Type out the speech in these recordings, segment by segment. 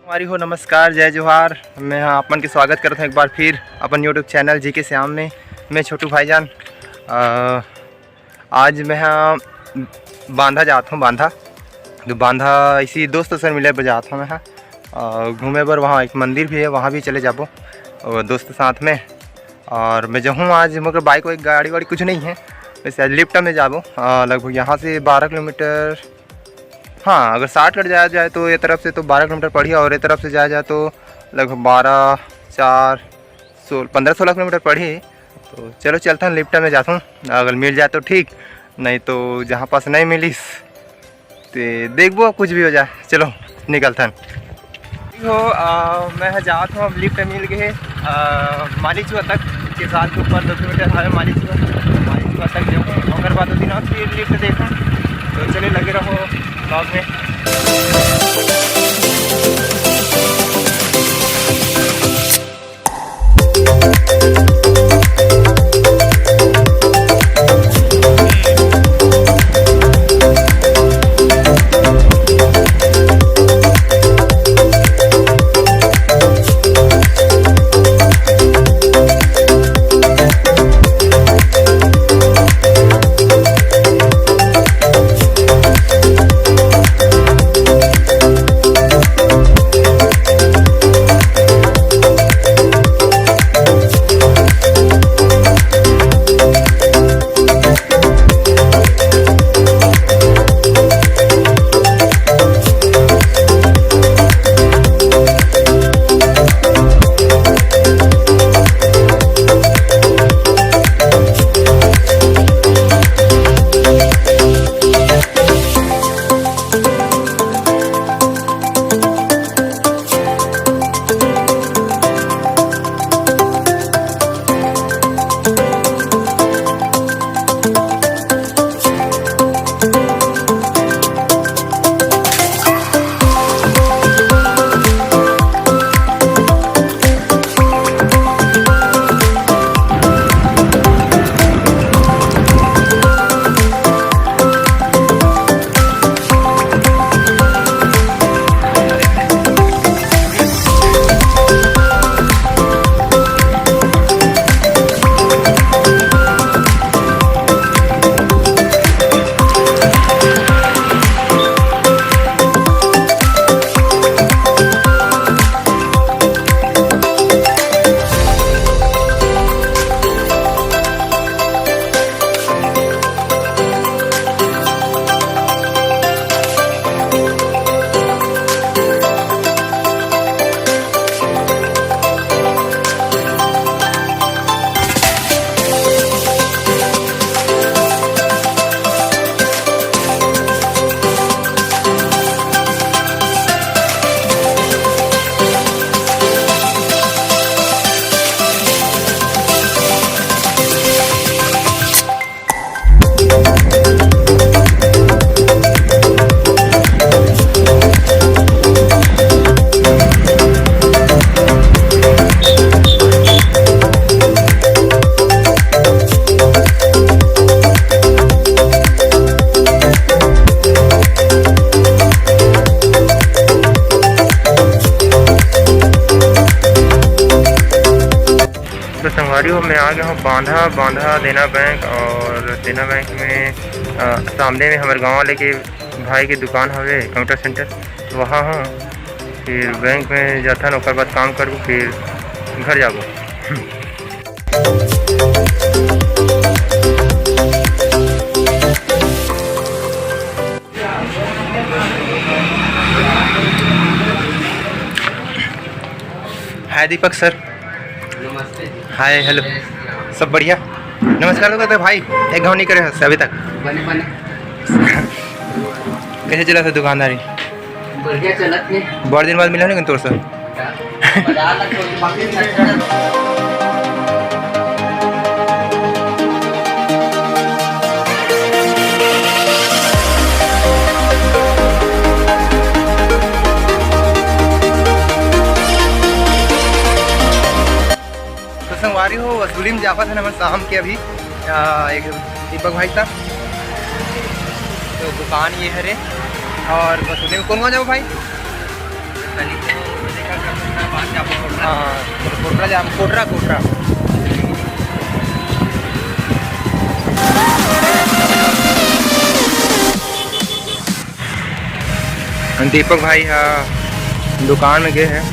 हमारी हो नमस्कार, जय जोहार। मैं अपन के स्वागत करता हूँ एक बार फिर अपन यूट्यूब चैनल जी के श्याम में। मैं छोटू भाईजान आज मैं बांधा जाता हूँ। बांधा इसी दोस्त से मिले पर जाता हूँ मैं घूमे पर। वहाँ एक मंदिर भी है, वहाँ भी चले जाबो और दोस्त साथ में। और मैं जाऊँ आज मगर बाइक वाइक गाड़ी वाड़ी कुछ नहीं है, वैसे आज लिफ्ट में जाबो। लगभग यहाँ से 12 किलोमीटर, हाँ अगर 60 कट जाया जाए तो ये तरफ से तो 12 किलोमीटर पड़ी और ये तरफ से जाया जाए तो लगभग 12 4 15-16 किलोमीटर पड़ी। तो चलो चलता हूँ, लिफ्ट में जाता हूँ। अगर मिल जाए तो ठीक, नहीं तो जहाँ पास नहीं मिलीस तो देखबो कुछ भी हो जाए। चलो निकलता हो। मैं जाता हूँ, अब लिफ्ट मिल गए मालीचुआ तक के साथ के ऊपर 2 किलोमीटर है मालीचुआ तक जाऊँ। अगर बाद 2 दिन और फिर लिफ्ट देखूँ तो चले लगे रहो ब्लॉग में। संगवारी हो, मैं आ गया हूँ बांधा देना बैंक। और देना बैंक में सामने में हमारे गांव वाले के भाई की दुकान हवे कंप्यूटर सेंटर, वहाँ हूँ। फिर बैंक में जाता ना, बाद काम करूँ फिर घर जाबो। हाय दीपक सर। हाय हेलो, सब बढ़िया। नमस्कार तो कहते भाई, एक घाव नहीं करे अभी तक। कैसे चला था दुकानदारी? बढ़िया चलत है। बहुत दिन बाद मिला नहीं तोर से। संगवारी हो, वसूली में जापा था हमारे शाम के। अभी एक दीपक भाई था तो दुकान ये है रे। और बस उन्हें कौन जाओ भाई? हाँ कोटरा जा, कोटरा कोटरा। दीपक भाई दुकान में गए हैं।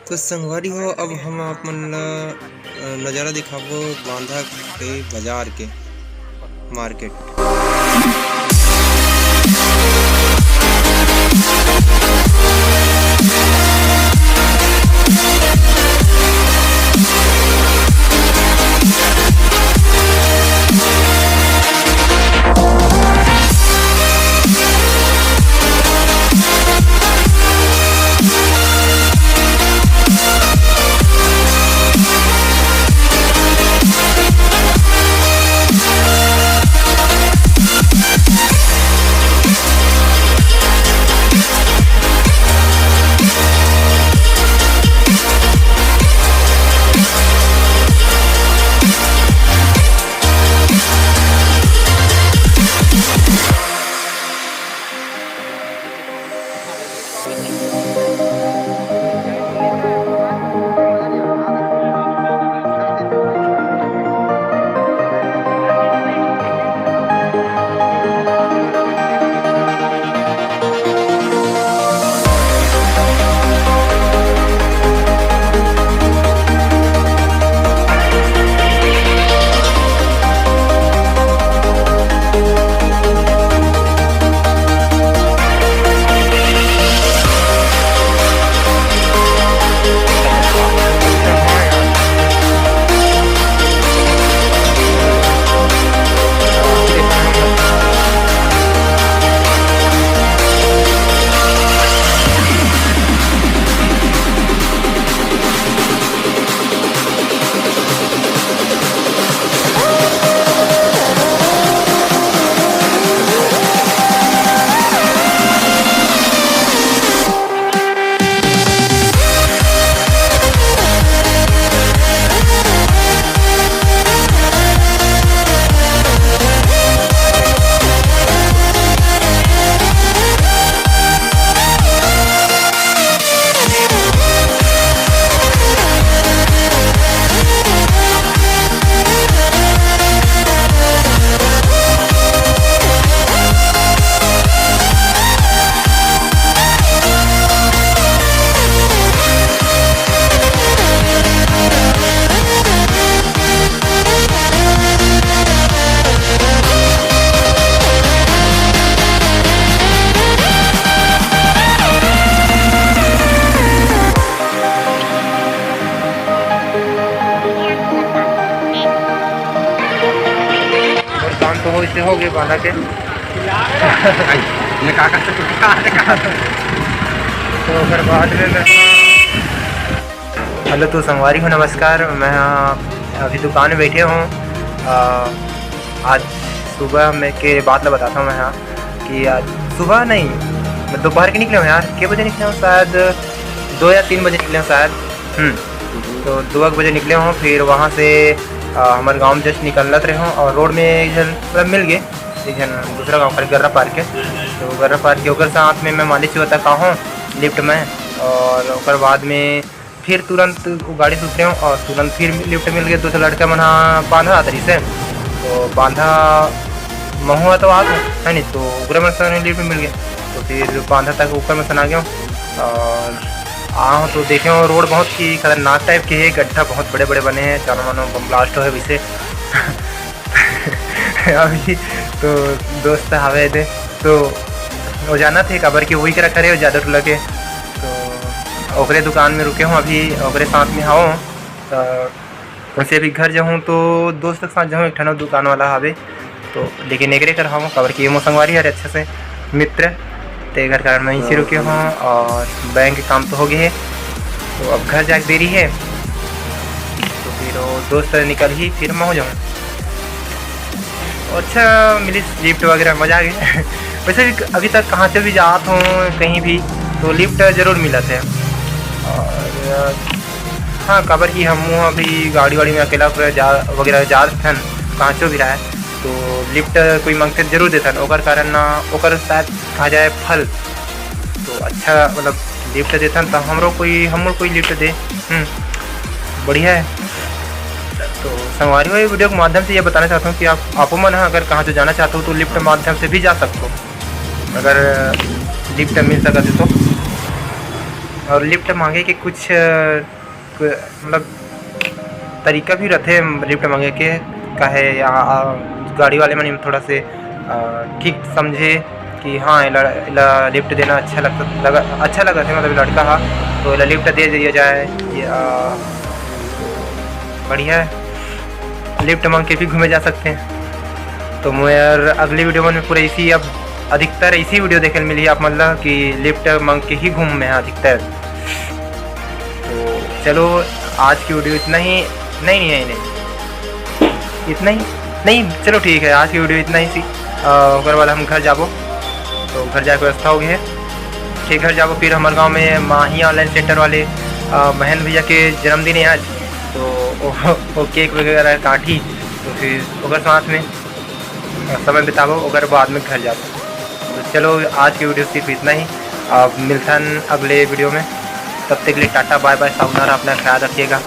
तो संगवारी हो, अब हम अपन नज़ारा दिखाबो बांधा के बाजार के मार्केट। तो हो इसे हो गए बांधा के तो फिर बाद में हेलो तो संगवारी हो नमस्कार। मैं अभी दुकान में बैठे हूँ। आज सुबह में के बाद में बताता हूँ मैं यहाँ कि आज सुबह नहीं मैं दोपहर के निकले हूँ यार। कितने बजे निकले हूँ? शायद 2 या 3 बजे निकले हूँ शायद। तो 2 बजे निकले हूँ। फिर वहाँ से हमारे गांव में जस्ट निकलत रहे हूँ और रोड में एक जन मतलब मिल गए, एक जन दूसरा गांव पर गर्रा पार्क के। तो गर्रा पार्क के ओकर साथ में मैं मालिक से होता का हूँ लिफ्ट में। और ओकर बाद में फिर तुरंत गाड़ी से उतरे हूँ और तुरंत फिर लिफ्ट मिल गए। दूसरा लड़का मना बांधा आता रही से तो बांधा महुआ तो आता है नहीं तो उग्र में लिफ्ट मिल गए। तो फिर बांधा तक ऊपर में सना गया और हाँ तो देखे हो रोड बहुत ही खतरनाक टाइप के है। गड्ढा बहुत बड़े बड़े बने हैं, चारों मानो बम ब्लास्ट हो है वैसे। अभी तो दोस्त हवे थे तो वो जाना थे खबर कि वही के रखा रहे ज़्यादा टूला के। तो ओकरे दुकान में रुके हूँ अभी, ओकरे साथ में हाँ वैसे अभी घर जाऊँ तो दोस्त के साथ जाऊँ। एक ठनो दुकान वाला हवे तो लेकिन एकरे कर हाँ खबर कि ये संगवारी है अच्छे से मित्र। ते घर कारण मैं इसी रुके हूँ और बैंक के काम तो हो गए है, तो अब घर जाके देरी है, तो फिर वो दोस्त निकल ही फिर मैं हो जाऊँ। अच्छा मिली लिफ्ट वगैरह, मज़ा आ गया। वैसे भी अभी तक कहाँ से भी जात हूँ कहीं भी तो लिफ्ट ज़रूर मिलत है। और हाँ काबर की हम अभी गाड़ी वाड़ी में अकेला वगैरह जा थन कहाँ चो भी रहा है, तो लिफ्ट कोई मांगते जरूर देथन, ओकर कारण ना ओकर शायद कहा जाए फल, तो अच्छा मतलब लिफ्ट देथन तो हमरो कोई लिफ्ट दे। बढ़िया है। तो संगवारी वाली वीडियो के माध्यम से ये बताना चाहता हूँ कि आप मन अगर कहाँ से जाना चाहते हो तो लिफ्ट माध्यम से भी जा सकते हो, अगर लिफ्ट मिल सकते तो। और लिफ्ट मांगे के कुछ मतलब तरीका भी रहते लिफ्ट मांगे के, काहे या गाड़ी वाले मन थोड़ा से ठीक समझे कि हाँ इला लिफ्ट देना अच्छा लगा थे, मतलब लड़का हा तो इला लिफ्ट दे दिया जाए, बढ़िया है। लिफ्ट मांग के भी घूमे जा सकते हैं। तो मैं यार अगली वीडियो में पूरा इसी अब अधिकतर इसी वीडियो देखने मिली आप मतलब कि लिफ्ट मांग के ही घूम में अधिकतर। तो चलो आज की वीडियो इतना ही, नहीं इतना ही नहीं, चलो ठीक है आज की वीडियो इतना ही सी। अगर वाला हम घर जाबो तो घर जाके व्यवस्था हो गई है, ठीक घर जाबो। फिर हमारे गांव में माही ऑनलाइन सेंटर वाले महन भैया के जन्मदिन है आज, तो वो केक वगैरह काटी, तो फिर ओकर साथ में समय बिताबो, ओकर बाद में घर जाबो। तो चलो आज की वीडियो सिर्फ इतना ही, अब मिलता है अगले वीडियो में, तब तक के लिए टाटा बाय बाय, सावधान अपना ख्याल रखिएगा।